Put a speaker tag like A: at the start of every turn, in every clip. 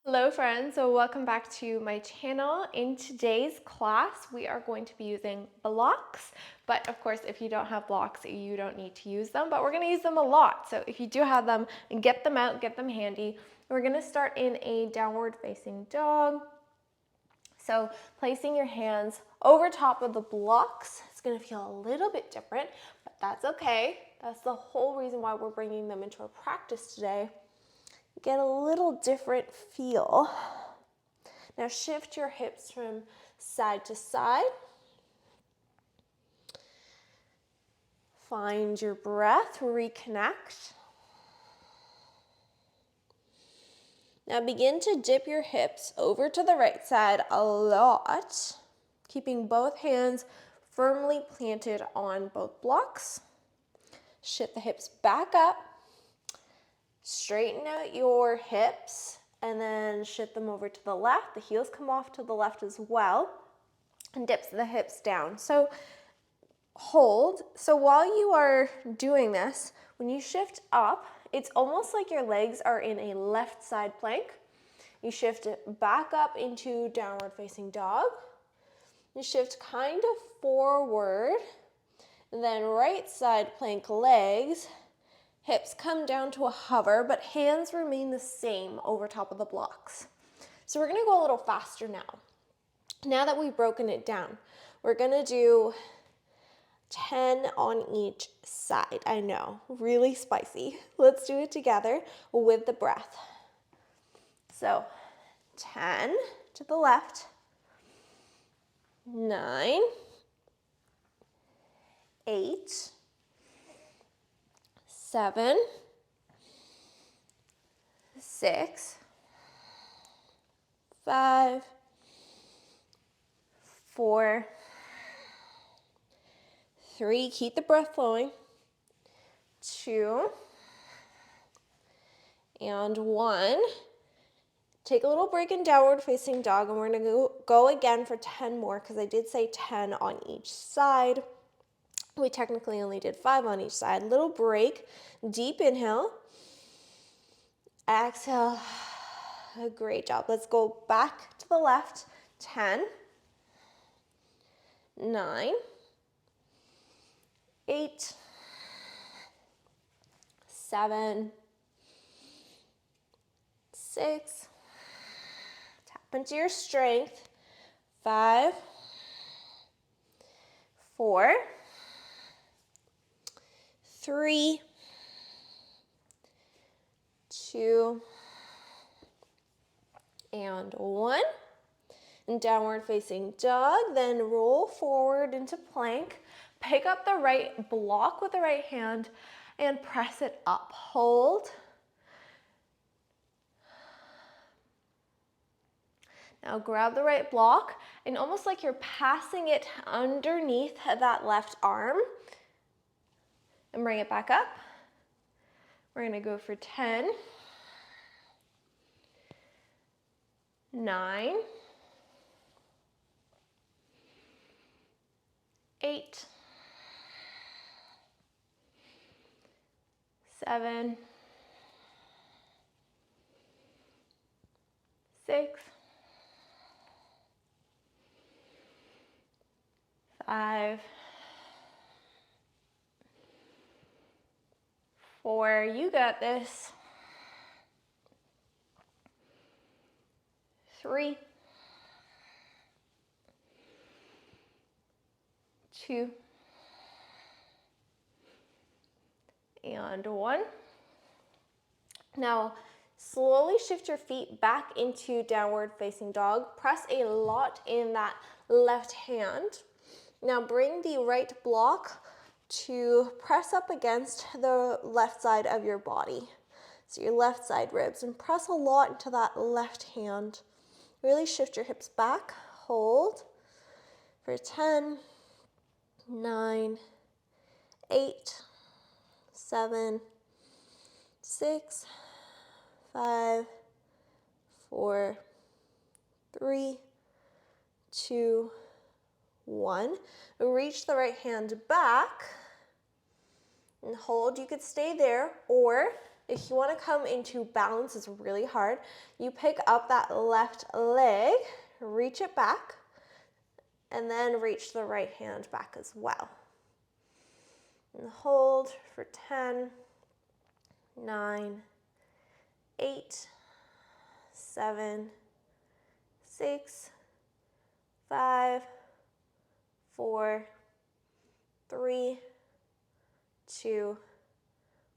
A: Hello friends, so welcome back to my channel. In today's class, we are going to be using blocks, but of course, if you don't have blocks, you don't need to use them, but we're gonna use them a lot. So if you do have them, get them out, get them handy. We're gonna start in a downward facing dog. So placing your hands over top of the blocks, it's gonna feel a little bit different, but that's okay. That's the whole reason why we're bringing them into our practice today. Get a little different feel. Now shift your hips from side to side. Find your breath, reconnect. Now begin to dip your hips over to the right side a lot, keeping both hands firmly planted on both blocks. Shift the hips back up. Straighten out your hips and then shift them over to the left. The heels come off to the left as well and dips the hips down. So hold. So while you are doing this, when you shift up, it's almost like your legs are in a left side plank. You shift it back up into downward facing dog. You shift kind of forward, and then right side plank legs. Hips come down to a hover, but hands remain the same over top of the blocks. So we're gonna go a little faster now. Now that we've broken it down, we're gonna do 10 on each side. I know, really spicy. Let's do it together with the breath. So 10 to the left, 9, 8, 7, 6, 5, 4, 3, keep the breath flowing, 2, and 1. Take a little break in downward facing dog, and we're gonna go again for 10 more because I did say 10 on each side. We technically only did 5 on each side. Little break, deep inhale, exhale. Great job. Let's go back to the left. 10, 9, 8, 7, 6, tap into your strength, 5, 4, 3, 2, and 1. And downward facing dog, then roll forward into plank. Pick up the right block with the right hand and press it up. Hold. Now grab the right block and almost like you're passing it underneath that left arm and bring it back up. We're gonna go for 10, 9, 8, 7, 6, 5, 4, you got this. 3, 2, and 1. Now, slowly shift your feet back into downward facing dog. Press a lot in that left hand. Now bring the right block to press up against the left side of your body. So your left side ribs, and press a lot into that left hand. Really shift your hips back. Hold for 10, 9, 8, 7, 6, 5, 4, 3, 2, 1. Reach the right hand back and hold. You could stay there, or If you want to come into balance, it's really hard. You pick up that left leg, reach it back, and then reach the right hand back as well. And hold for 10, 9, 8, 7, 6, 5, 4, 3, 2,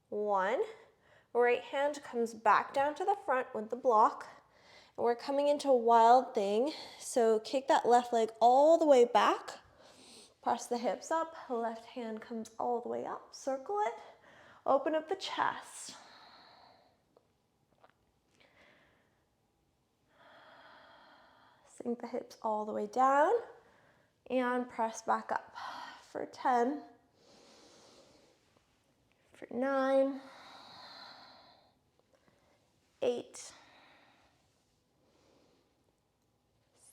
A: 1. Right hand comes back down to the front with the block. And we're coming into Wild Thing. So kick that left leg all the way back. Press the hips up. Left hand comes all the way up. Circle it. Open up the chest. Sink the hips all the way down. And press back up for 10, for 9, 8,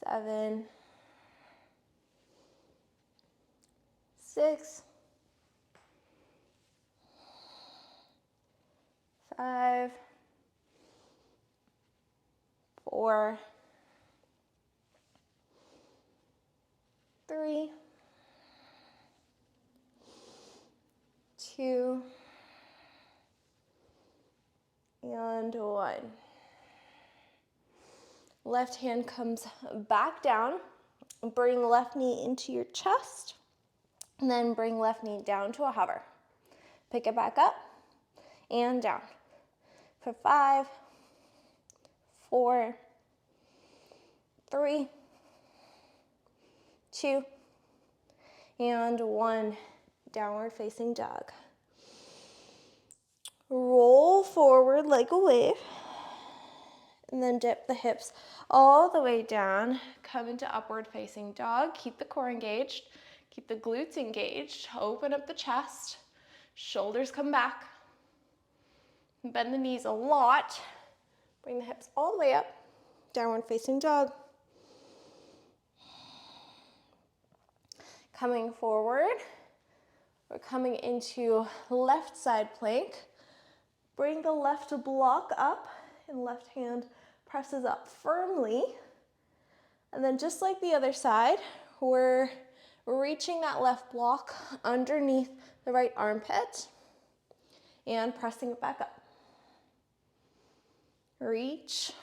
A: 7, 6, 5, 4, 3, 2, and 1. Left hand comes back down. Bring left knee into your chest, and then bring left knee down to a hover. Pick it back up and down for 5, 4, 3, 2, and 1. Downward facing dog. Roll forward like a wave, and then dip the hips all the way down. Come into upward facing dog. Keep the core engaged. Keep the glutes engaged. Open up the chest. Shoulders come back. Bend the knees a lot. Bring the hips all the way up. Downward facing dog. Coming forward. We're coming into left side plank. Bring the left block up and left hand presses up firmly. And then just like the other side, we're reaching that left block underneath the right armpit and pressing it back up. Reach,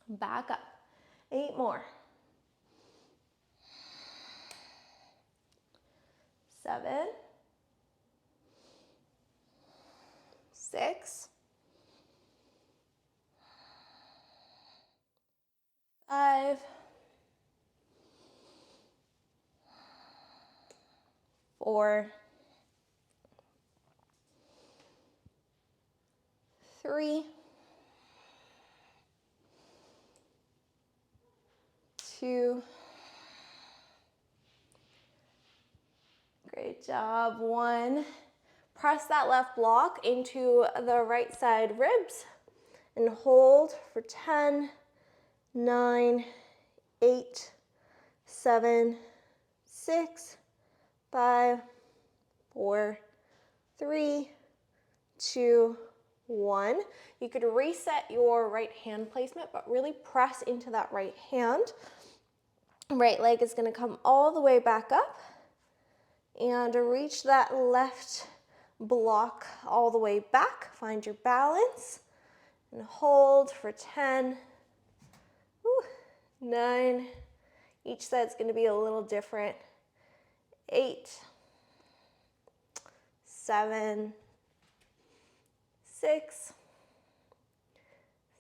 A: back up. 8 more. 7, 6, 5, 4, 3, 2, great job, 1. Press that left block into the right side ribs and hold for 10, 9, 8, 7, 6, 5, 4, 3, 2, 1. You could reset your right hand placement, but really press into that right hand. Right leg is going to come all the way back up and reach that left block all the way back. Find your balance and hold for 10, 9, each side's going to be a little different, 8, 7, 6,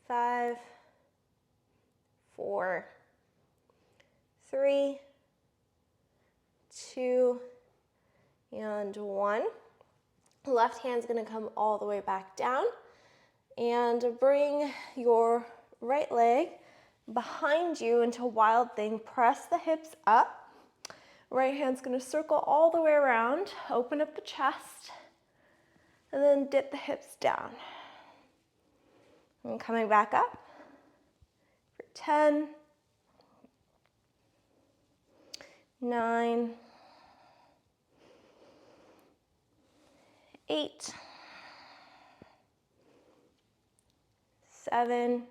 A: 5, 4, 3, 2, and 1. Left hand's going to come all the way back down and bring your right leg behind you into Wild Thing. Press the hips up. Right hand's going to circle all the way around. Open up the chest and then dip the hips down. And coming back up for 10, 9, 8, 7,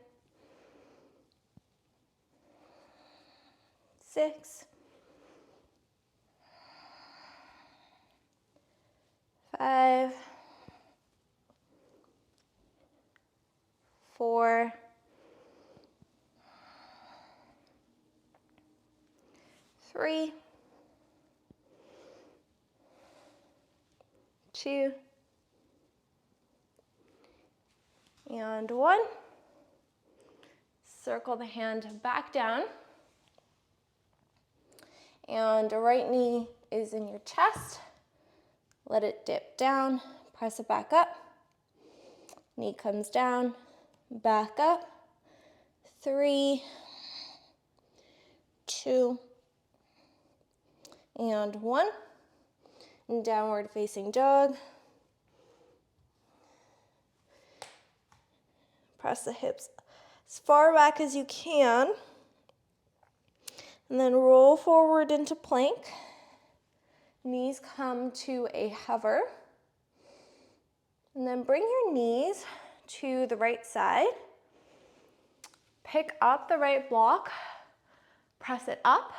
A: 6, 5, 4, 3, 2, and 1. Circle the hand back down. And right knee is in your chest. Let it dip down, press it back up. Knee comes down, back up. 3, 2, and 1. And downward facing dog. Press the hips as far back as you can. And then roll forward into plank. Knees come to a hover. And then bring your knees to the right side. Pick up the right block. Press it up.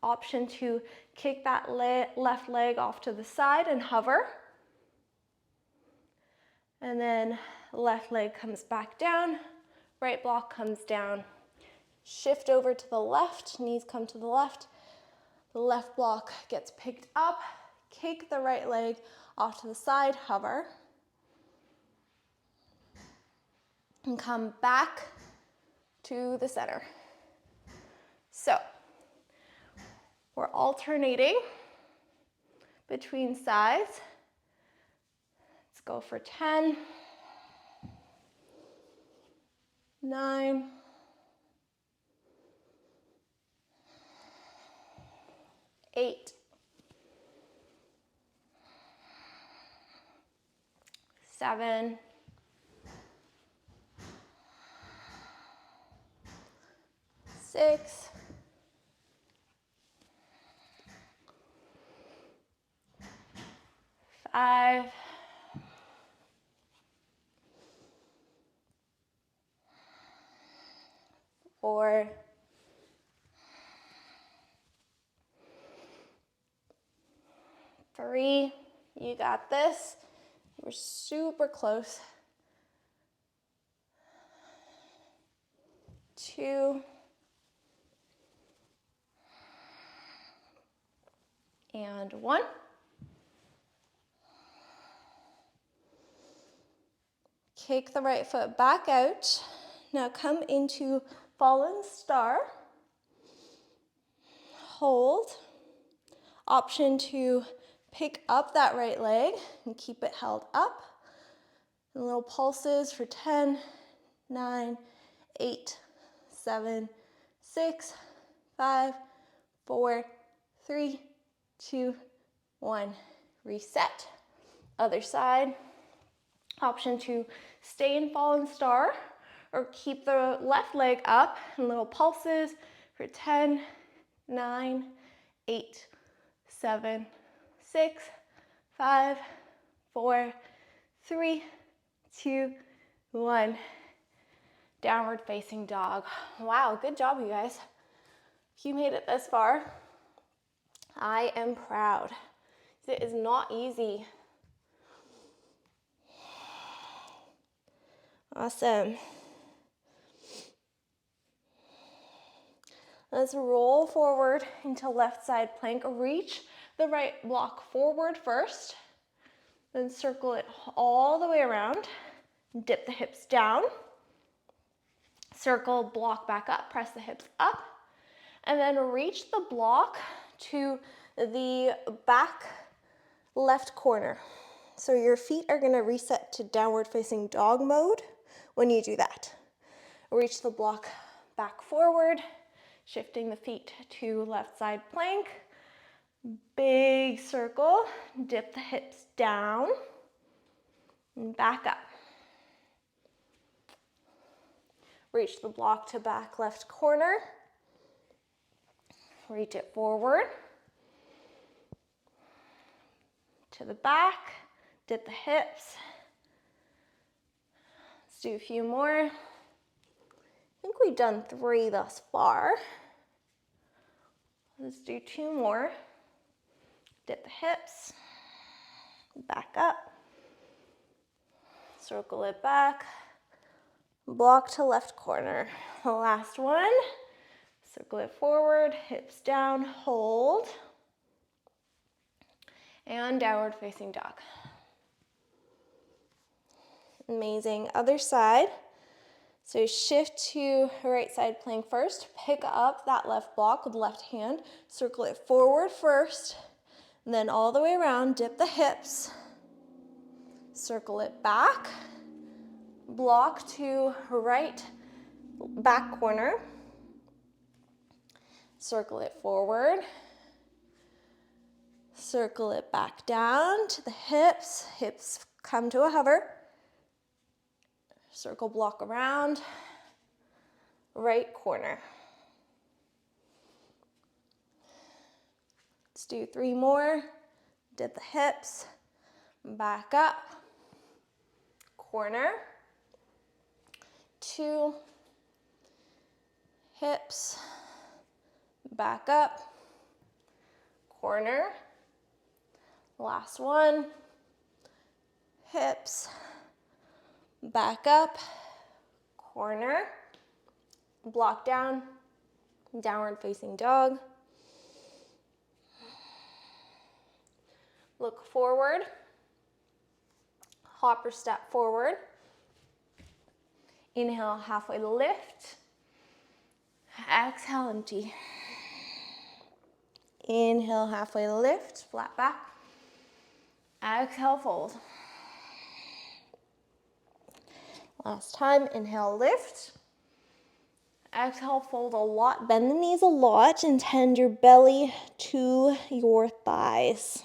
A: Option to kick that left leg off to the side and hover. And then left leg comes back down. Right block comes down. Shift over to the left, knees come to the left. The left block gets picked up. Kick the right leg off to the side, hover. And come back to the center. So, we're alternating between sides. Let's go for 10, 9, 8, 7, 6, 5, 4, 3, you got this. We're super close. 2, and 1. Kick the right foot back out. Now come into fallen star. Hold. Option to pick up that right leg and keep it held up. And little pulses for 10, 9, 8, 7, 6, 5, 4, 3, 2, 1. Reset. Other side. Option to stay in fallen star or keep the left leg up and little pulses for 10, 9, 8, 7, 6, 5, 4, 3, 2, 1. Downward facing dog. Wow, good job, you guys. If you made it this far, I am proud. It is not easy. Awesome. Let's roll forward into left side plank. Reach the right block forward first, then circle it all the way around. Dip the hips down. Circle, block back up, press the hips up, and then reach the block to the back left corner. So your feet are gonna reset to downward facing dog mode when you do that. Reach the block back forward, shifting the feet to left side plank. Big circle, dip the hips down, and back up. Reach the block to back left corner. Reach it forward. To the back, dip the hips. Let's do a few more. we've done 3 thus far. Let's do 2 more. Dip the hips, back up, circle it back, block to left corner. The last one, circle it forward, hips down, hold, and downward facing dog. Amazing. Other side. So shift to right side plank first. Pick up that left block with left hand. Circle it forward first, and then all the way around. Dip the hips. Circle it back. Block to right back corner. Circle it forward. Circle it back down to the hips. Hips come to a hover. Circle block around, right corner. Let's do 3 more. Dip the hips, back up, corner, 2, hips, back up, corner. Last one, hips, back up, corner, block down, downward facing dog. Look forward, hop or step forward. Inhale, halfway lift. Exhale, empty. Inhale, halfway lift, flat back. Exhale, fold. Last time, inhale, lift. Exhale, fold a lot, bend the knees a lot, and tend your belly to your thighs.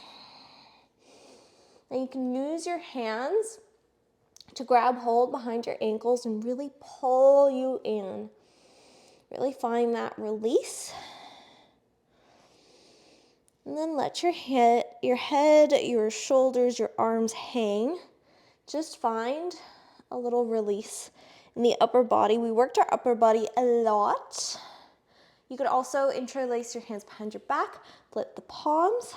A: Now you can use your hands to grab hold behind your ankles and really pull you in. Really find that release. And then let your head, your shoulders, your arms hang. Just find a little release in the upper body. We worked our upper body a lot. You could also interlace your hands behind your back, flip the palms,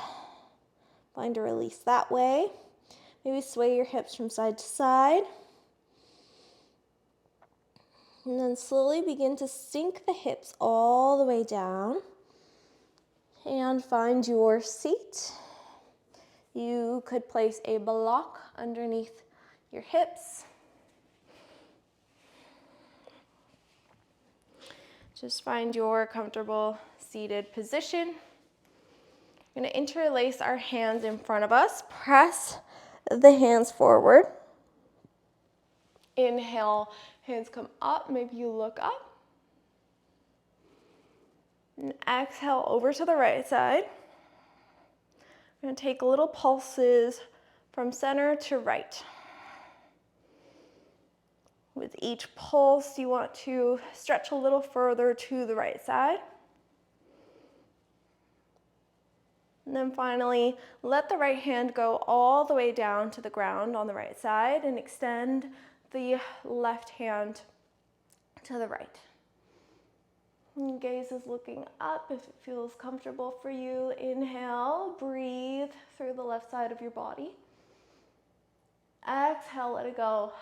A: find a release that way. Maybe sway your hips from side to side. And then slowly begin to sink the hips all the way down and find your seat. You could place a block underneath your hips. Just find your comfortable seated position. We're going to interlace our hands in front of us. Press the hands forward. Inhale, hands come up. Maybe you look up. And exhale over to the right side. We're going to take little pulses from center to right. With each pulse, you want to stretch a little further to the right side. And then finally, let the right hand go all the way down to the ground on the right side and extend the left hand to the right. And gaze is looking up if it feels comfortable for you. Inhale, breathe through the left side of your body. Exhale, let it go.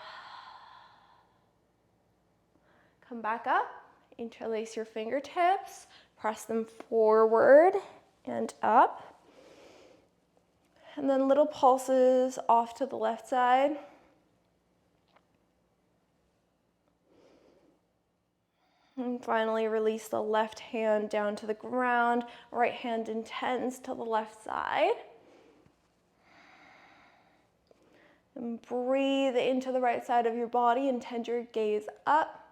A: Come back up, interlace your fingertips, press them forward and up. And then little pulses off to the left side. And finally, release the left hand down to the ground. Right hand intends to the left side. And breathe into the right side of your body and tend your gaze up.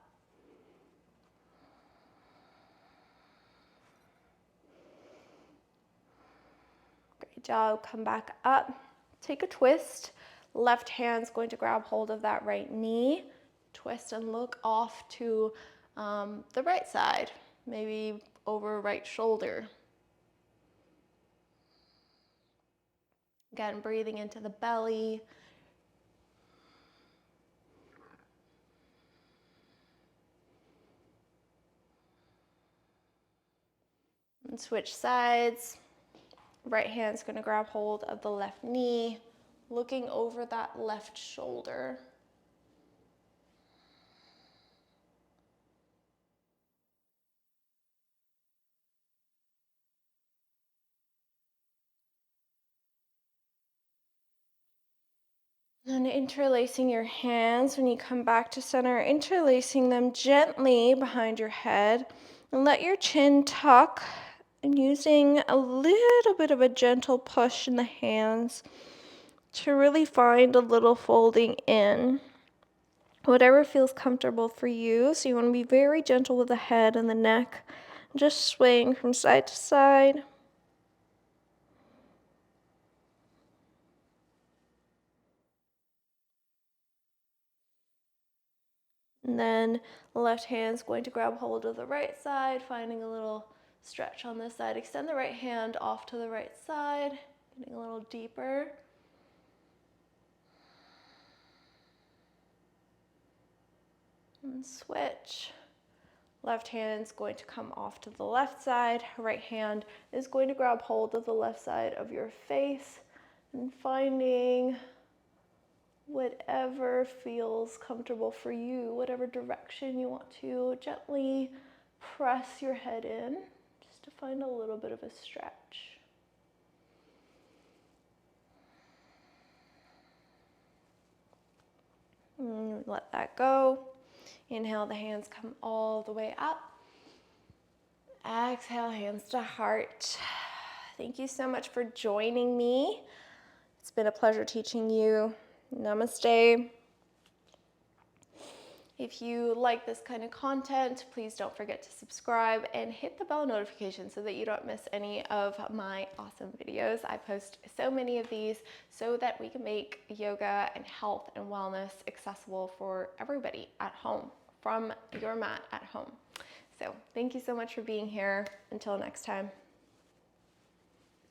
A: Great job. Come back up. Take a twist. Left hand's going to grab hold of that right knee. Twist and look off to the right side, maybe over right shoulder. Again, breathing into the belly. And switch sides. Right hand's going to grab hold of the left knee, looking over that left shoulder. And interlacing your hands when you come back to center, interlacing them gently behind your head, and let your chin tuck, and using a little bit of a gentle push in the hands to really find a little folding in. Whatever feels comfortable for you. So you want to be very gentle with the head and the neck, just swaying from side to side. And then the left hand's going to grab hold of the right side, finding a little stretch on this side. Extend the right hand off to the right side, getting a little deeper. And switch. Left hand's going to come off to the left side. Right hand is going to grab hold of the left side of your face and finding whatever feels comfortable for you, whatever direction you want to gently press your head in, just to find a little bit of a stretch. And let that go. Inhale, the hands come all the way up. Exhale, hands to heart. Thank you so much for joining me. It's been a pleasure teaching you. Namaste. If you like this kind of content, please don't forget to subscribe and hit the bell notification so that you don't miss any of my awesome videos. I post so many of these so that we can make yoga and health and wellness accessible for everybody at home, from your mat at home. So thank you so much for being here. Until next time.